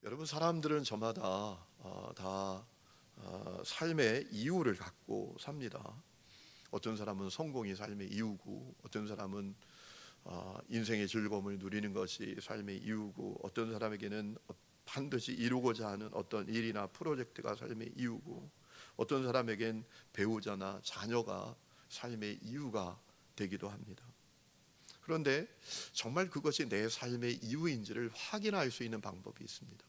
여러분, 사람들은 저마다 다 삶의 이유를 갖고 삽니다. 어떤 사람은 성공이 삶의 이유고, 어떤 사람은 인생의 즐거움을 누리는 것이 삶의 이유고, 어떤 사람에게는 반드시 이루고자 하는 어떤 일이나 프로젝트가 삶의 이유고, 어떤 사람에겐 배우자나 자녀가 삶의 이유가 되기도 합니다. 그런데 정말 그것이 내 삶의 이유인지를 확인할 수 있는 방법이 있습니다.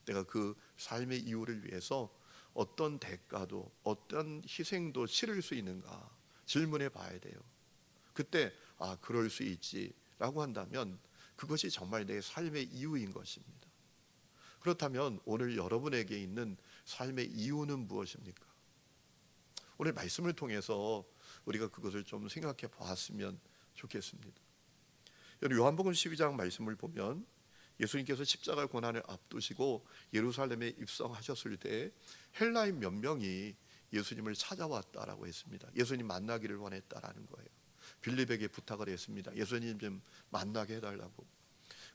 내가 그 삶의 이유를 위해서 어떤 대가도 어떤 희생도 치를 수 있는가 질문해 봐야 돼요. 그때 그럴 수 있지라고 한다면 그것이 정말 내 삶의 이유인 것입니다. 그렇다면 오늘 여러분에게 있는 삶의 이유는 무엇입니까? 오늘 말씀을 통해서 우리가 그것을 좀 생각해 보았으면 좋겠습니다. 요한복음 12장 말씀을 보면 예수님께서 십자가 고난을 앞두시고 예루살렘에 입성하셨을 때 헬라인 몇 명이 예수님을 찾아왔다라고 했습니다. 예수님 만나기를 원했다라는 거예요. 빌립에게 부탁을 했습니다. 예수님 좀 만나게 해달라고.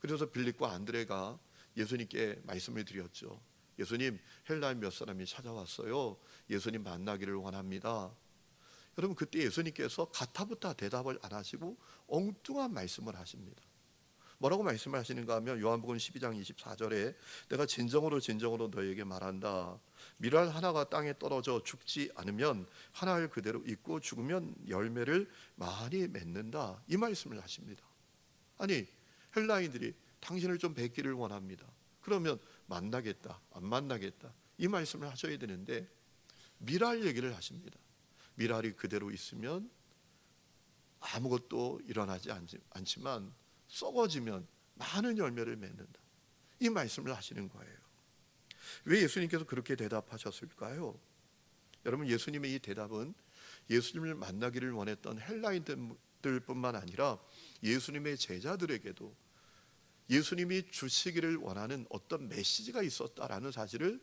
그래서 빌립과 안드레가 예수님께 말씀을 드렸죠. 예수님, 헬라인 몇 사람이 찾아왔어요. 예수님 만나기를 원합니다. 여러분, 그때 예수님께서 가타부타 대답을 안 하시고 엉뚱한 말씀을 하십니다. 뭐라고 말씀을 하시는가 하면 요한복음 12장 24절에 내가 진정으로 너희에게 말한다. 밀알 하나가 땅에 떨어져 죽지 않으면 하나를 그대로 있고 죽으면 열매를 많이 맺는다. 이 말씀을 하십니다. 아니, 헬라인들이 당신을 좀 뵙기를 원합니다. 그러면 만나겠다, 안 만나겠다, 이 말씀을 하셔야 되는데 밀알 얘기를 하십니다. 밀알이 그대로 있으면 아무것도 일어나지 않지만 썩어지면 많은 열매를 맺는다. 이 말씀을 하시는 거예요. 왜 예수님께서 그렇게 대답하셨을까요? 여러분, 예수님의 이 대답은 예수님을 만나기를 원했던 헬라인들뿐만 아니라 예수님의 제자들에게도 예수님이 주시기를 원하는 어떤 메시지가 있었다라는 사실을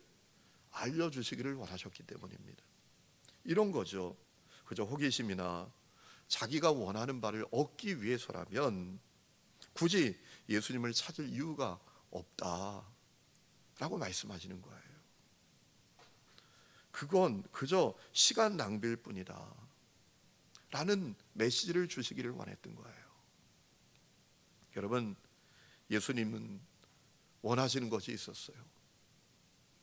알려주시기를 원하셨기 때문입니다. 이런 거죠. 그저 호기심이나 자기가 원하는 바를 얻기 위해서라면 굳이 예수님을 찾을 이유가 없다라고 말씀하시는 거예요. 그건 그저 시간 낭비일 뿐이다 라는 메시지를 주시기를 원했던 거예요. 여러분, 예수님은 원하시는 것이 있었어요.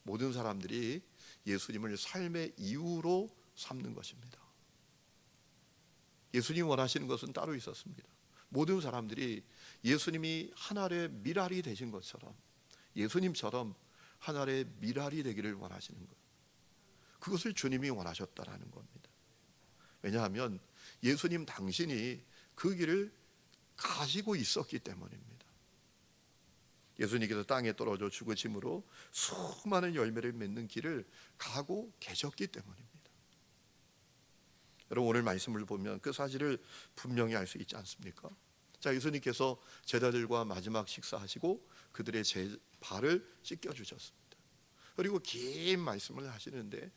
모든 사람들이 예수님을 삶의 이유로 삼는 것입니다. 예수님 원하시는 것은 따로 있었습니다. 모든 사람들이 예수님이 한 알의 밀알이 되신 것처럼 예수님처럼 한 알의 밀알이 되기를 원하시는 것, 그것을 주님이 원하셨다라는 겁니다. 왜냐하면 예수님 당신이 그 길을 가시고 있었기 때문입니다. 예수님께서 땅에 떨어져 죽으심으로 수많은 열매를 맺는 길을 가고 계셨기 때문입니다. 여러분, 오늘 말씀을 보면 그 사실을 분명히 알 수 있지 않습니까? 자, 예수님께서 제자들과 마지막 식사하시고 그들의 발을 씻겨주셨습니다. 그리고 긴 말씀을 하시는데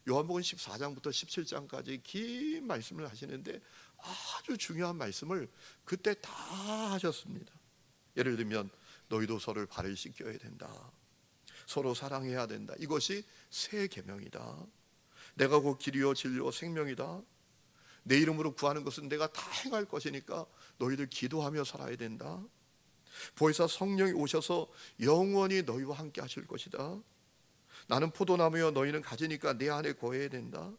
요한복음 14장부터 17장까지 긴 말씀을 하시는데 아주 중요한 말씀을 그때 다 하셨습니다. 예를 들면 너희도 서로 발을 씻겨야 된다. 서로 사랑해야 된다. 이것이 새 계명이다. 내가 곧 길이요 진리요 생명이다. 내 이름으로 구하는 것은 내가 다 행할 것이니까 너희들 기도하며 살아야 된다. 보혜사 성령이 오셔서 영원히 너희와 함께 하실 것이다. 나는 포도나무여 너희는 가지니까 내 안에 거해야 된다.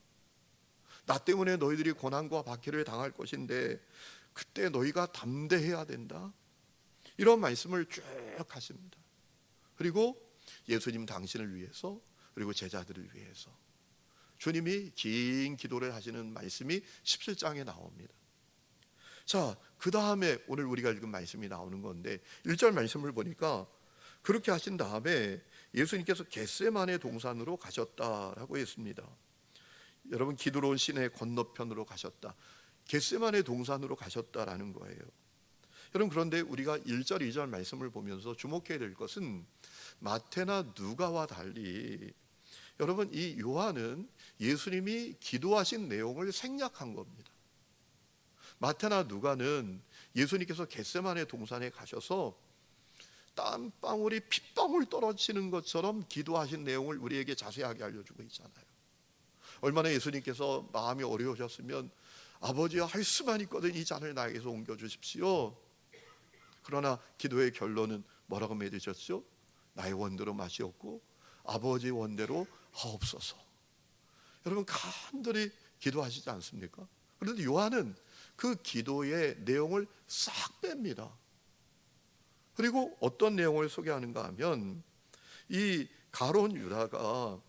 나 때문에 너희들이 고난과 박해를 당할 것인데 그때 너희가 담대해야 된다. 이런 말씀을 쭉 하십니다. 그리고 예수님 당신을 위해서, 그리고 제자들을 위해서 주님이 긴 기도를 하시는 말씀이 17장에 나옵니다. 자, 그 다음에 오늘 우리가 읽은 말씀이 나오는 건데 1절 말씀을 보니까 그렇게 하신 다음에 예수님께서 겟세마네 동산으로 가셨다라고 했습니다. 여러분, 기드론 시내 건너편으로 가셨다, 겟세마네 동산으로 가셨다라는 거예요. 여러분, 그런데 우리가 1절 2절 말씀을 보면서 주목해야 될 것은 마태나 누가와 달리 여러분, 이 요한은 예수님이 기도하신 내용을 생략한 겁니다. 마태나 누가는 예수님께서 겟세마네 동산에 가셔서 땀방울이 핏방울 떨어지는 것처럼 기도하신 내용을 우리에게 자세하게 알려주고 있잖아요. 얼마나 예수님께서 마음이 어려우셨으면 아버지여, 할 수만 있거든 이 잔을 나에게서 옮겨주십시오. 그러나 기도의 결론은 뭐라고 맺으셨죠? 나의 원대로 마시옵고 아버지의 원대로 하옵소서. 여러분, 간절히 기도하시지 않습니까? 그런데 요한은 그 기도의 내용을 싹 뺍니다. 그리고 어떤 내용을 소개하는가 하면 이 가룟 유다가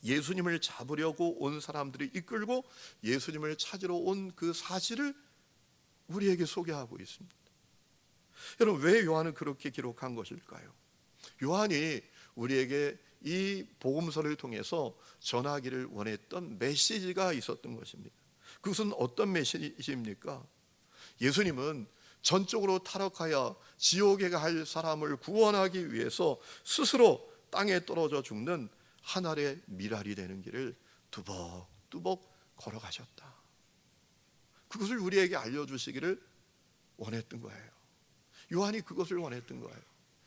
예수님을 잡으려고 온 사람들이 이끌고 예수님을 찾으러 온 그 사실을 우리에게 소개하고 있습니다. 여러분, 왜 요한은 그렇게 기록한 것일까요? 요한이 우리에게 이 복음서를 통해서 전하기를 원했던 메시지가 있었던 것입니다. 그것은 어떤 메시지입니까? 예수님은 전적으로 타락하여 지옥에 갈 사람을 구원하기 위해서 스스로 땅에 떨어져 죽는 한 알의 미랄이 되는 길을 뚜벅뚜벅 걸어가셨다. 그것을 우리에게 알려주시기를 원했던 거예요. 요한이 그것을 원했던 거예요.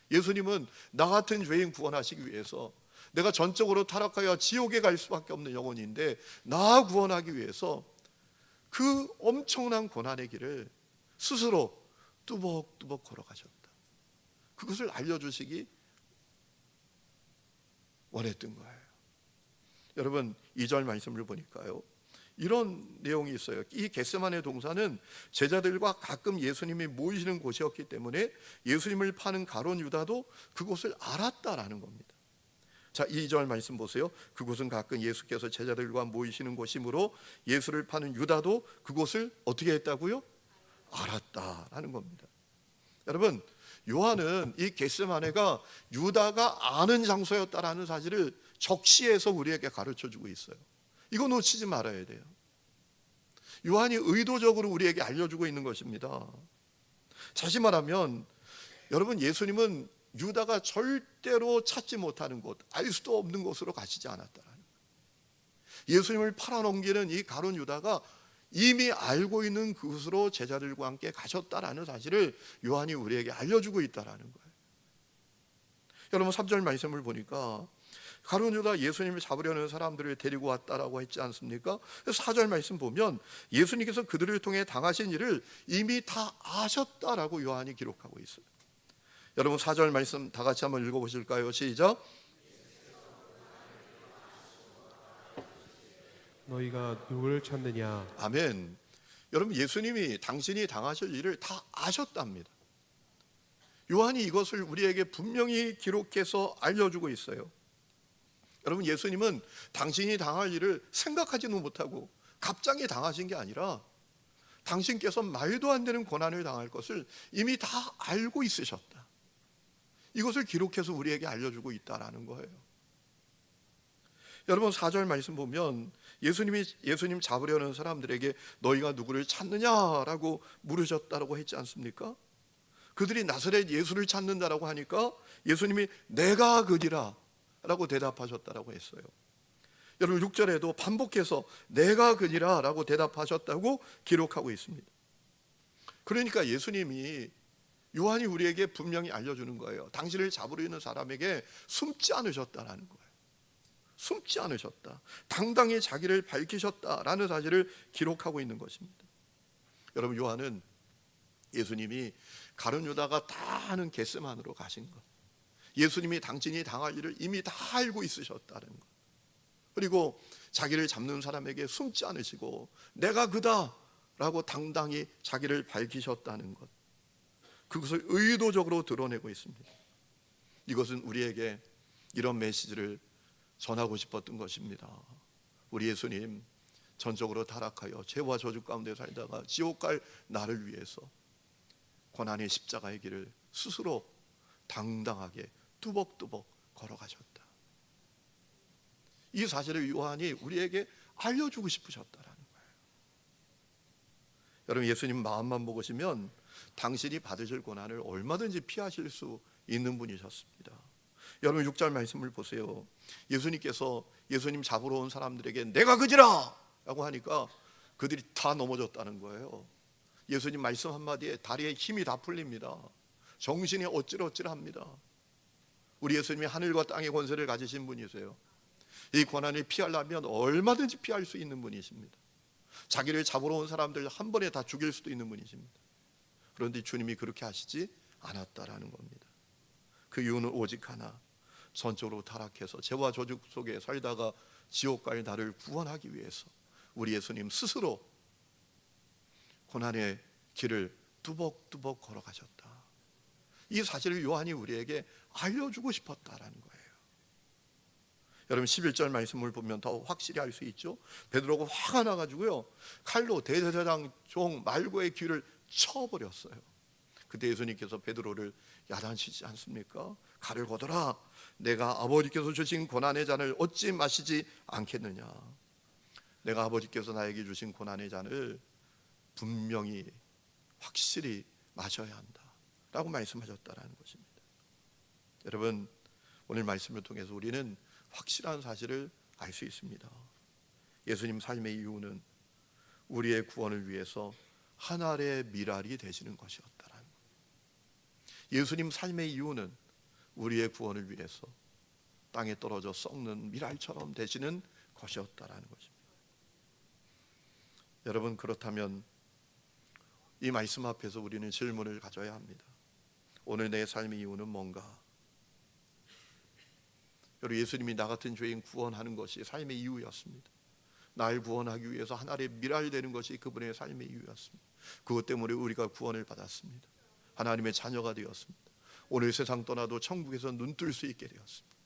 예수님은 나 같은 죄인 구원하시기 위해서, 내가 전적으로 타락하여 지옥에 갈 수밖에 없는 영혼인데 나 구원하기 위해서 그 엄청난 고난의 길을 스스로 뚜벅뚜벅 걸어가셨다. 그것을 알려주시기 원했던 거예요. 여러분, 2절 말씀을 보니까요, 이런 내용이 있어요. 이 겟세마네 동산은 제자들과 가끔 예수님이 모이시는 곳이었기 때문에 예수님을 파는 가룟 유다도 그곳을 알았다라는 겁니다. 자, 2절 말씀 보세요. 그곳은 가끔 예수께서 제자들과 모이시는 곳이므로 예수를 파는 유다도 그곳을 어떻게 했다고요? 알았다라는 겁니다. 여러분, 요한은 이 겟세마네가 유다가 아는 장소였다라는 사실을 적시해서 우리에게 가르쳐주고 있어요. 이거 놓치지 말아야 돼요. 요한이 의도적으로 우리에게 알려주고 있는 것입니다. 다시 말하면 여러분, 예수님은 유다가 절대로 찾지 못하는 곳, 알 수도 없는 곳으로 가시지 않았다라는 거예요. 예수님을 팔아넘기는 이 가룟 유다가 이미 알고 있는 그곳으로 제자들과 함께 가셨다라는 사실을 요한이 우리에게 알려주고 있다라는 거예요. 여러분, 3절 말씀을 보니까 가룟 유다 예수님을 잡으려는 사람들을 데리고 왔다라고 했지 않습니까? 4절 말씀 보면 예수님께서 그들을 통해 당하신 일을 이미 다 아셨다라고 요한이 기록하고 있어요. 여러분, 4절 말씀 다 같이 한번 읽어보실까요? 시작. 너희가 누구를 찾느냐? 아멘. 여러분, 예수님이 당신이 당하실 일을 다 아셨답니다. 요한이 이것을 우리에게 분명히 기록해서 알려주고 있어요. 여러분, 예수님은 당신이 당할 일을 생각하지도 못하고 갑자기 당하신 게 아니라 당신께서 말도 안 되는 고난을 당할 것을 이미 다 알고 있으셨다. 이것을 기록해서 우리에게 알려주고 있다라는 거예요. 여러분, 4절 말씀 보면 예수님 잡으려는 사람들에게 너희가 누구를 찾느냐라고 물으셨다라고 했지 않습니까? 그들이 나사렛 예수를 찾는다라고 하니까 예수님이 내가 그리라 라고 대답하셨다라고 했어요. 여러분, 6절에도 반복해서 내가 그니라 라고 대답하셨다고 기록하고 있습니다. 그러니까 예수님이, 요한이 우리에게 분명히 알려주는 거예요. 당신을 잡으려 있는 사람에게 숨지 않으셨다라는 거예요. 숨지 않으셨다, 당당히 자기를 밝히셨다라는 사실을 기록하고 있는 것입니다. 여러분, 요한은 예수님이 가룟 유다가 다 아는 겟세마네로 가신 것, 예수님이 당신이 당할 일을 이미 다 알고 있으셨다는 것, 그리고 자기를 잡는 사람에게 숨지 않으시고 내가 그다 라고 당당히 자기를 밝히셨다는 것, 그것을 의도적으로 드러내고 있습니다. 이것은 우리에게 이런 메시지를 전하고 싶었던 것입니다. 우리 예수님 전적으로 타락하여 죄와 저주 가운데 살다가 지옥 갈 나를 위해서 고난의 십자가의 길을 스스로 당당하게 뚜벅뚜벅 걸어가셨다. 이 사실을 요한이 우리에게 알려주고 싶으셨다라는 거예요. 여러분, 예수님 마음만 먹으시면 당신이 받으실 고난을 얼마든지 피하실 수 있는 분이셨습니다. 여러분, 6절 말씀을 보세요. 예수님께서 예수님 잡으러 온 사람들에게 내가 그지라 라고 하니까 그들이 다 넘어졌다는 거예요. 예수님 말씀 한마디에 다리에 힘이 다 풀립니다. 정신이 어찌러찌러합니다. 우리 예수님이 하늘과 땅의 권세를 가지신 분이세요. 이 고난을 피하려면 얼마든지 피할 수 있는 분이십니다. 자기를 잡으러 온 사람들 한 번에 다 죽일 수도 있는 분이십니다. 그런데 주님이 그렇게 하시지 않았다라는 겁니다. 그 이유는 오직 하나, 전적으로 타락해서 죄와 저주 속에 살다가 지옥 갈 나를 구원하기 위해서 우리 예수님 스스로 고난의 길을 뚜벅뚜벅 걸어가셨다. 이 사실을 요한이 우리에게 알려주고 싶었다라는 거예요. 여러분 11절 말씀을 보면 더 확실히 알 수 있죠. 베드로가 화가 나가지고요, 칼로 대제사장 종 말고의 귀를 쳐버렸어요. 그때 예수님께서 베드로를 야단치지 않습니까? 칼을 거둬라. 내가 아버지께서 주신 고난의 잔을 어찌 마시지 않겠느냐. 내가 아버지께서 나에게 주신 고난의 잔을 분명히 확실히 마셔야 한다 라고 말씀하셨다라는 것입니다. 여러분, 오늘 말씀을 통해서 우리는 확실한 사실을 알 수 있습니다. 예수님 삶의 이유는 우리의 구원을 위해서 한 알의 밀알이 되시는 것이었다라는 거예요. 예수님 삶의 이유는 우리의 구원을 위해서 땅에 떨어져 썩는 밀알처럼 되시는 것이었다라는 것입니다. 여러분, 그렇다면 이 말씀 앞에서 우리는 질문을 가져야 합니다. 오늘 내 삶의 이유는 뭔가? 여러분, 예수님이 나 같은 죄인 구원하는 것이 삶의 이유였습니다. 날 구원하기 위해서 하나의 밀알이 되는 것이 그분의 삶의 이유였습니다. 그것 때문에 우리가 구원을 받았습니다. 하나님의 자녀가 되었습니다. 오늘 세상 떠나도 천국에서 눈뜰 수 있게 되었습니다.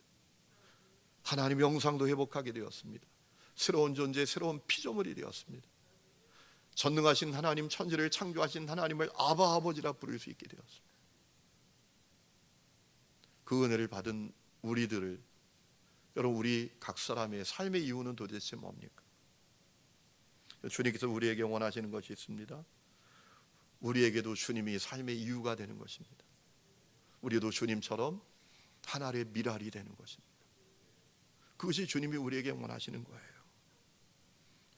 하나님의 영상도 회복하게 되었습니다. 새로운 존재, 새로운 피조물이 되었습니다. 전능하신 하나님, 천지를 창조하신 하나님을 아바 아버지라 부를 수 있게 되었습니다. 그 은혜를 받은 우리들을, 여러분, 우리 각 사람의 삶의 이유는 도대체 뭡니까? 주님께서 우리에게 원하시는 것이 있습니다. 우리에게도 주님이 삶의 이유가 되는 것입니다. 우리도 주님처럼 하나의 밀알이 되는 것입니다. 그것이 주님이 우리에게 원하시는 거예요.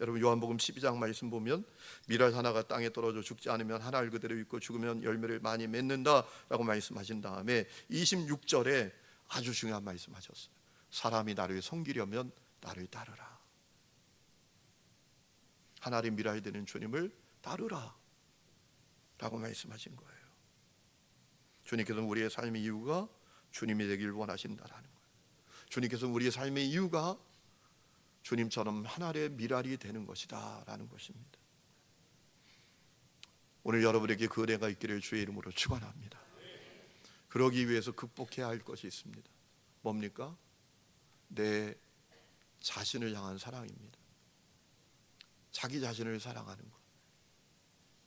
여러분, 요한복음 12장 말씀 보면 밀알 하나가 땅에 떨어져 죽지 않으면 한 알 그대로 있고 죽으면 열매를 많이 맺는다라고 말씀하신 다음에 26절에 아주 중요한 말씀하셨어요. 사람이 나를 섬기려면 나를 따르라. 하나의 밀알이 되는 주님을 따르라 라고 말씀하신 거예요. 주님께서는 우리의 삶의 이유가 주님이 되길 원하신다라는 거예요. 주님께서는 우리의 삶의 이유가 주님처럼 하나의 밀알이 되는 것이다 라는 것입니다. 오늘 여러분에게 그 은혜가 있기를 주의 이름으로 축원합니다. 그러기 위해서 극복해야 할 것이 있습니다. 뭡니까? 내 자신을 향한 사랑입니다. 자기 자신을 사랑하는 것,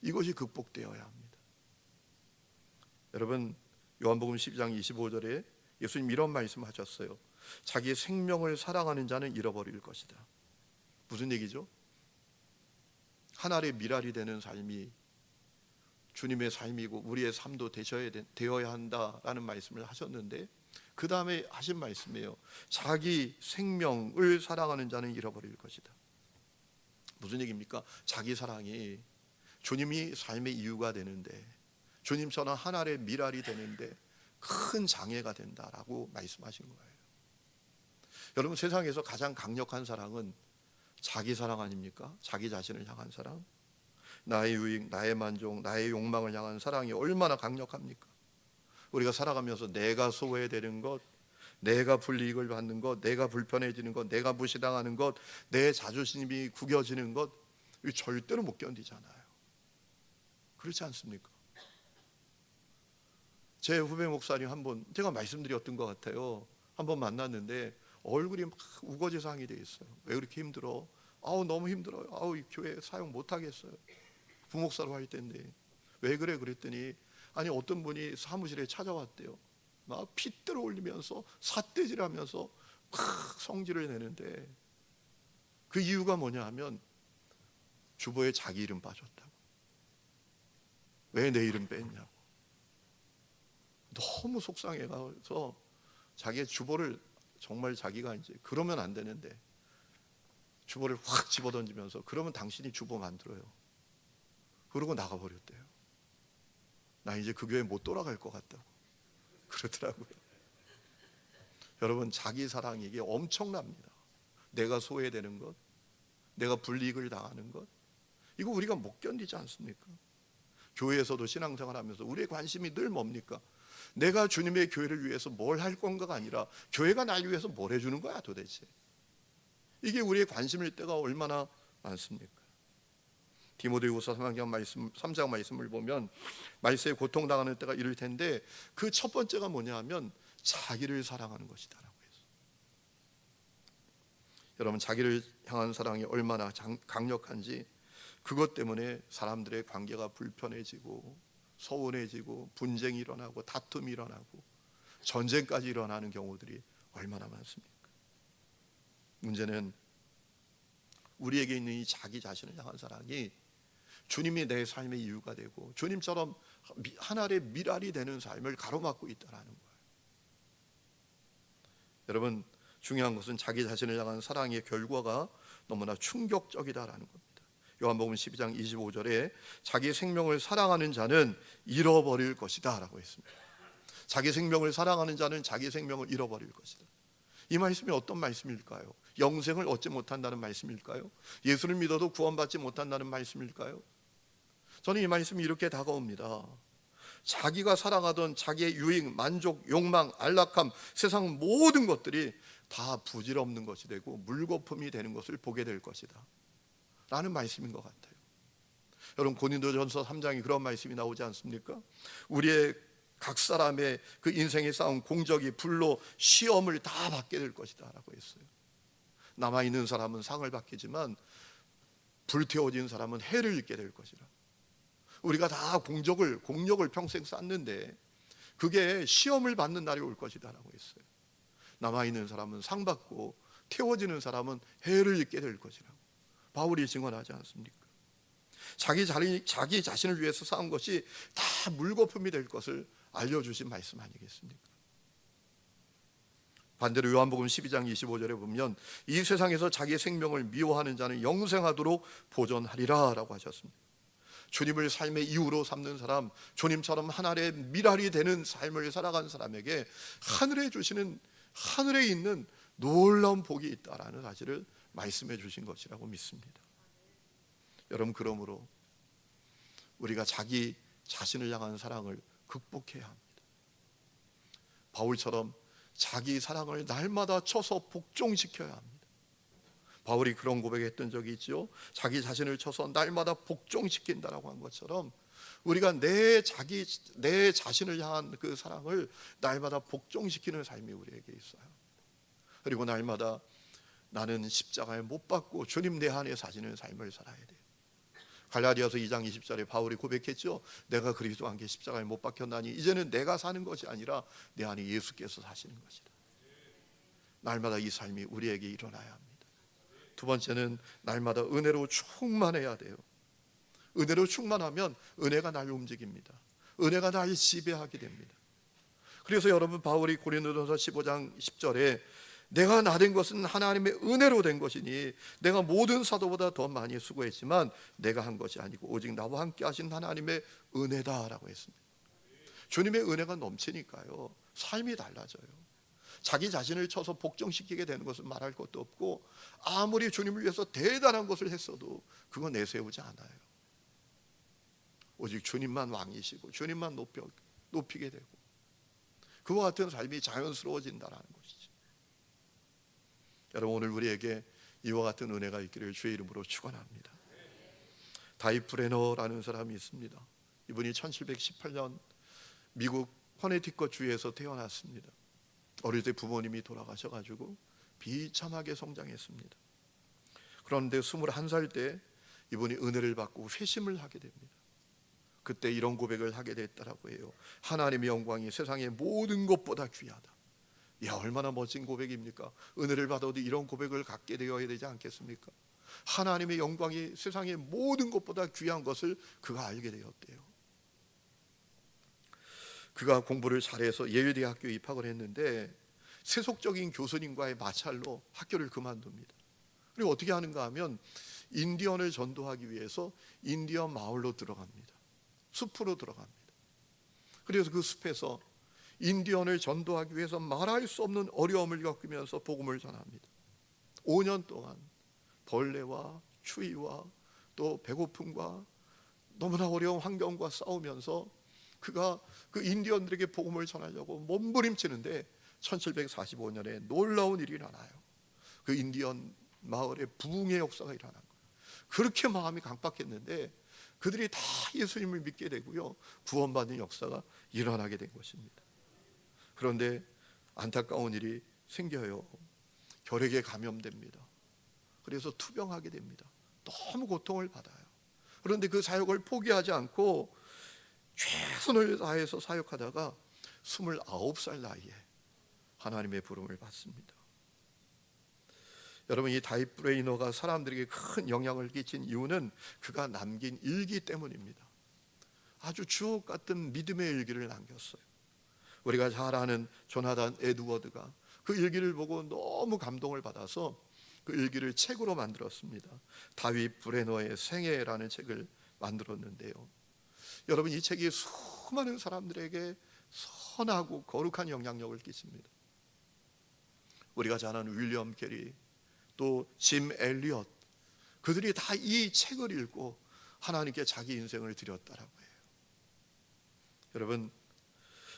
이것이 극복되어야 합니다. 여러분, 요한복음 12장 25절에 예수님 이런 말씀하셨어요. 자기의 생명을 사랑하는 자는 잃어버릴 것이다. 무슨 얘기죠? 하나의 밀알이 되는 삶이 주님의 삶이고 우리의 삶도 되어야 한다라는 말씀을 하셨는데, 그 다음에 하신 말씀이에요. 자기 생명을 사랑하는 자는 잃어버릴 것이다. 무슨 얘기입니까? 자기 사랑이 주님이 삶의 이유가 되는데, 주님처럼 하나의 밀알이 되는데 큰 장애가 된다라고 말씀하신 거예요. 여러분, 세상에서 가장 강력한 사랑은 자기 사랑 아닙니까? 자기 자신을 향한 사랑, 나의 유익, 나의 만족, 나의 욕망을 향한 사랑이 얼마나 강력합니까? 우리가 살아가면서 내가 소외되는 것, 내가 불이익을 받는 것, 내가 불편해지는 것, 내가 무시당하는 것, 내 자존심이 구겨지는 것, 이거 절대로 못 견디잖아요. 그렇지 않습니까? 제 후배 목사님 한 번, 제가 말씀드렸던 것 같아요. 한 번 만났는데 얼굴이 막 우거지상이 돼 있어요. 왜 그렇게 힘들어? 아우, 너무 힘들어요. 아우, 이 교회 사용 못 하겠어요. 부목사로 할 때인데. 왜 그래? 그랬더니, 아니, 어떤 분이 사무실에 찾아왔대요. 막 핏대를 올리면서 삿대질하면서 막 성질을 내는데, 그 이유가 뭐냐 하면 주보에 자기 이름 빠졌다고. 왜 내 이름 뺐냐고. 너무 속상해가서 자기의 주보를, 정말 자기가 이제 그러면 안 되는데 주보를 확 집어던지면서, 그러면 당신이 주보 만들어요. 그러고 나가버렸대요. 나 이제 그 교회 못 돌아갈 것 같다고 그러더라고요. 여러분, 자기 사랑이 이게 엄청납니다. 내가 소외되는 것, 내가 불이익을 당하는 것, 이거 우리가 못 견디지 않습니까? 교회에서도 신앙생활하면서 우리의 관심이 늘 뭡니까? 내가 주님의 교회를 위해서 뭘 할 건가가 아니라 교회가 날 위해서 뭘 해주는 거야 도대체. 이게 우리의 관심일 때가 얼마나 많습니까? 디모데후서 3장 말씀을 보면 말세에 고통당하는 때가 이를 텐데 그 첫 번째가 뭐냐 하면 자기를 사랑하는 것이다라고 해서. 여러분, 자기를 향한 사랑이 얼마나 강력한지 그것 때문에 사람들의 관계가 불편해지고 서운해지고 분쟁이 일어나고 다툼이 일어나고 전쟁까지 일어나는 경우들이 얼마나 많습니까? 문제는 우리에게 있는 이 자기 자신을 향한 사랑이 주님이 내 삶의 이유가 되고 주님처럼 하늘의 미랄이 되는 삶을 가로막고 있다는 거예요. 여러분, 중요한 것은 자기 자신을 향한 사랑의 결과가 너무나 충격적이다라는 겁니다. 요한복음 12장 25절에 자기 생명을 사랑하는 자는 잃어버릴 것이다 라고 했습니다. 자기 생명을 사랑하는 자는 자기 생명을 잃어버릴 것이다. 이 말씀이 어떤 말씀일까요? 영생을 얻지 못한다는 말씀일까요? 예수를 믿어도 구원받지 못한다는 말씀일까요? 저는 이 말씀이 이렇게 다가옵니다. 자기가 사랑하던 자기의 유익, 만족, 욕망, 안락함, 세상 모든 것들이 다 부질없는 것이 되고 물거품이 되는 것을 보게 될 것이다 라는 말씀인 것 같아요. 여러분, 고린도전서 3장에 그런 말씀이 나오지 않습니까? 우리의 각 사람의 그 인생에 쌓은 공적이 불로 시험을 다 받게 될 것이다 라고 했어요. 남아있는 사람은 상을 받겠지만 불태워진 사람은 해를 입게 될 것이라. 우리가 다 공력을 평생 쌓는데 그게 시험을 받는 날이 올 것이다 라고 했어요. 남아있는 사람은 상 받고 태워지는 사람은 해를 입게 될 것이라고 바울이 증언하지 않습니까? 자기 자신을 위해서 쌓은 것이 다 물거품이 될 것을 알려주신 말씀 아니겠습니까? 반대로 요한복음 12장 25절에 보면 이 세상에서 자기 생명을 미워하는 자는 영생하도록 보존하리라 라고 하셨습니다. 주님을 삶의 이유로 삼는 사람, 주님처럼 하늘의 미랄이 되는 삶을 살아간 사람에게 하늘에 있는 놀라운 복이 있다라는 사실을 말씀해 주신 것이라고 믿습니다. 여러분, 그러므로 우리가 자기 자신을 향한 사랑을 극복해야 합니다. 바울처럼 자기 사랑을 날마다 쳐서 복종시켜야 합니다. 바울이 그런 고백했던 적이 있죠. 자기 자신을 쳐서 날마다 복종시킨다라고 한 것처럼 우리가 내 자신을 향한 그 사랑을 날마다 복종시키는 삶이 우리에게 있어요. 그리고 날마다 나는 십자가에 못 박고 주님 내 안에 사시는 삶을 살아야 돼요. 갈라디아서 2장 20절에 바울이 고백했죠. 내가 그리스도 안에 십자가에 못 박혔나니 이제는 내가 사는 것이 아니라 내 안에 예수께서 사시는 것이다. 날마다 이 삶이 우리에게 일어나야 합니다. 두 번째는 날마다 은혜로 충만해야 돼요. 은혜로 충만하면 은혜가 날 움직입니다. 은혜가 날 지배하게 됩니다. 그래서 여러분, 바울이 고린도전서 15장 10절에 내가 나 된 것은 하나님의 은혜로 된 것이니 내가 모든 사도보다 더 많이 수고했지만 내가 한 것이 아니고 오직 나와 함께 하신 하나님의 은혜다라고 했습니다. 주님의 은혜가 넘치니까요, 삶이 달라져요. 자기 자신을 쳐서 복종시키게 되는 것은 말할 것도 없고 아무리 주님을 위해서 대단한 것을 했어도 그건 내세우지 않아요. 오직 주님만 왕이시고 주님만 높이게 되고 그와 같은 삶이 자연스러워진다는 것이죠. 여러분, 오늘 우리에게 이와 같은 은혜가 있기를 주의 이름으로 축원합니다. 다윗 브레너라는 사람이 있습니다. 이분이 1718년 미국 커네티컷 주에서 태어났습니다. 어릴 때 부모님이 돌아가셔가지고 비참하게 성장했습니다. 그런데 21살 때 이분이 은혜를 받고 회심을 하게 됩니다. 그때 이런 고백을 하게 됐다라고 해요. 하나님의 영광이 세상의 모든 것보다 귀하다. 야, 얼마나 멋진 고백입니까? 은혜를 받아도 이런 고백을 갖게 되어야 되지 않겠습니까? 하나님의 영광이 세상의 모든 것보다 귀한 것을 그가 알게 되었대요. 그가 공부를 잘해서 예일대학교에 입학을 했는데 세속적인 교수님과의 마찰로 학교를 그만둡니다. 그리고 어떻게 하는가 하면 인디언을 전도하기 위해서 인디언 마을로 들어갑니다. 숲으로 들어갑니다. 그래서 그 숲에서 인디언을 전도하기 위해서 말할 수 없는 어려움을 겪으면서 복음을 전합니다. 5년 동안 벌레와 추위와 또 배고픔과 너무나 어려운 환경과 싸우면서 그가 그 인디언들에게 복음을 전하려고 몸부림치는데 1745년에 놀라운 일이 일어나요. 그 인디언 마을에 부흥의 역사가 일어난 거예요. 그렇게 마음이 강박했는데 그들이 다 예수님을 믿게 되고요, 구원받는 역사가 일어나게 된 것입니다. 그런데 안타까운 일이 생겨요. 결핵에 감염됩니다. 그래서 투병하게 됩니다. 너무 고통을 받아요. 그런데 그 사역을 포기하지 않고 최선을 다해서 사역하다가 29살 나이에 하나님의 부름을 받습니다. 여러분, 이 다윗 브레이너가 사람들에게 큰 영향을 끼친 이유는 그가 남긴 일기 때문입니다. 아주 주옥 같은 믿음의 일기를 남겼어요. 우리가 잘 아는 조나단 에드워드가 그 일기를 보고 너무 감동을 받아서 그 일기를 책으로 만들었습니다. 다윗 브레너의 생애라는 책을 만들었는데요, 여러분, 이 책이 수많은 사람들에게 선하고 거룩한 영향력을 끼칩니다. 우리가 잘 아는 윌리엄 캐리, 또 짐 엘리엇, 그들이 다 이 책을 읽고 하나님께 자기 인생을 드렸다라고 해요. 여러분,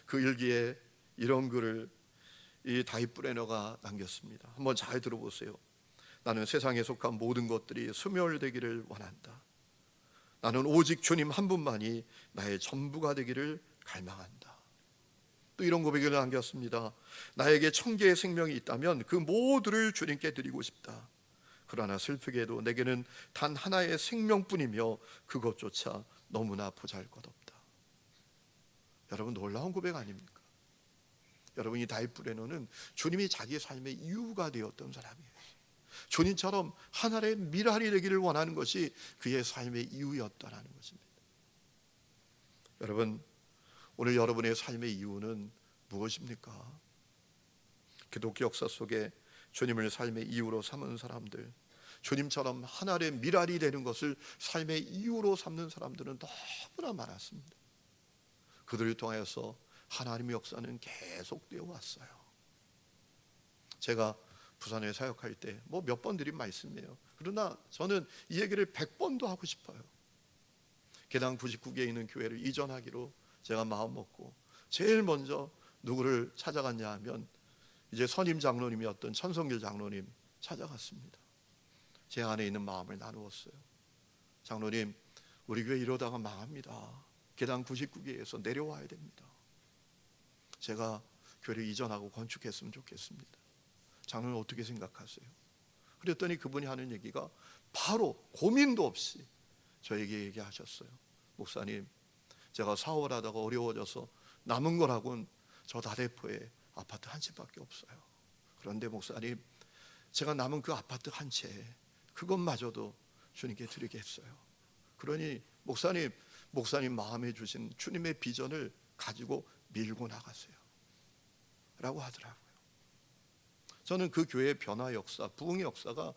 그 일기에 이런 글을 이 다윗 브레너가 남겼습니다. 한번 잘 들어보세요. 나는 세상에 속한 모든 것들이 소멸되기를 원한다. 나는 오직 주님 한 분만이 나의 전부가 되기를 갈망한다. 또 이런 고백을 남겼습니다. 나에게 1000개의 생명이 있다면 그 모두를 주님께 드리고 싶다. 그러나 슬프게도 내게는 단 하나의 생명뿐이며 그것조차 너무나 보잘것없다. 여러분, 놀라운 고백 아닙니까? 여러분, 이 다윗 브레너는 주님이 자기 삶의 이유가 되었던 사람이에요. 주님처럼 하나의 미랄이 되기를 원하는 것이 그의 삶의 이유였다는 것입니다. 여러분, 오늘 여러분의 삶의 이유는 무엇입니까? 기독교 역사 속에 주님을 삶의 이유로 삼은 사람들, 주님처럼 하나의 미랄이 되는 것을 삶의 이유로 삼는 사람들은 너무나 많았습니다. 그들을 통해서 하나님의 역사는 계속되어 왔어요. 제가 부산에 사역할 때 몇 번 드린 말씀이에요. 그러나 저는 이 얘기를 100번도 하고 싶어요. 개당 99개에 있는 교회를 이전하기로 제가 마음 먹고 제일 먼저 누구를 찾아갔냐 하면 이제 선임 장로님이었던 천성길 장로님 찾아갔습니다. 제 안에 있는 마음을 나누었어요. 장로님, 우리 교회 이러다가 망합니다. 개당 99개에서 내려와야 됩니다. 제가 교회를 이전하고 건축했으면 좋겠습니다. 장로님 어떻게 생각하세요? 그랬더니 그분이 하는 얘기가 바로 고민도 없이 저에게 얘기하셨어요. 목사님, 제가 사업을 하다가 어려워져서 남은 거라고는 저 다대포에 아파트 한 채밖에 없어요. 그런데 목사님, 제가 남은 그 아파트 한 채, 그것마저도 주님께 드리겠어요. 그러니 목사님 마음에 주신 주님의 비전을 가지고 밀고 나가세요 라고 하더라고요. 저는 그 교회의 변화 역사, 부흥의 역사가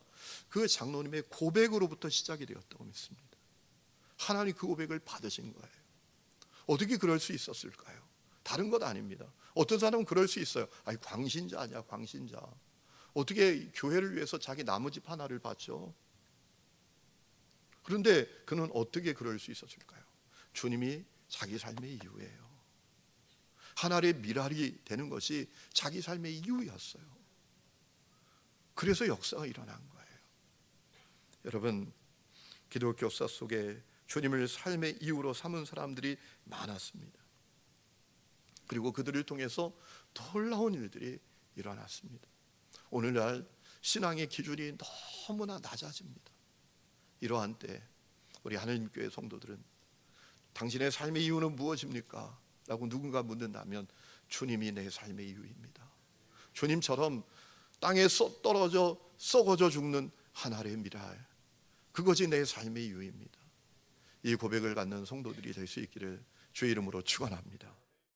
그 장로님의 고백으로부터 시작이 되었다고 믿습니다. 하나님 그 고백을 받으신 거예요. 어떻게 그럴 수 있었을까요? 다른 것 아닙니다. 어떤 사람은 그럴 수 있어요. 아니, 광신자 아니야, 광신자. 어떻게 교회를 위해서 자기 나무집 하나를 바쳐? 그런데 그는 어떻게 그럴 수 있었을까요? 주님이 자기 삶의 이유예요. 하나의 미랄이 되는 것이 자기 삶의 이유였어요. 그래서 역사가 일어난 거예요. 여러분, 기독교 역사 속에 주님을 삶의 이유로 삼은 사람들이 많았습니다. 그리고 그들을 통해서 놀라운 일들이 일어났습니다. 오늘날 신앙의 기준이 너무나 낮아집니다. 이러한 때 우리 하나님교회 성도들은 당신의 삶의 이유는 무엇입니까? 라고 누군가 묻는다면 주님이 내 삶의 이유입니다. 주님처럼 땅에 떨어져 썩어져 죽는 하나의 미랄, 그것이 내 삶의 이유입니다. 이 고백을 갖는 성도들이 될 수 있기를 주의 이름으로 축원합니다.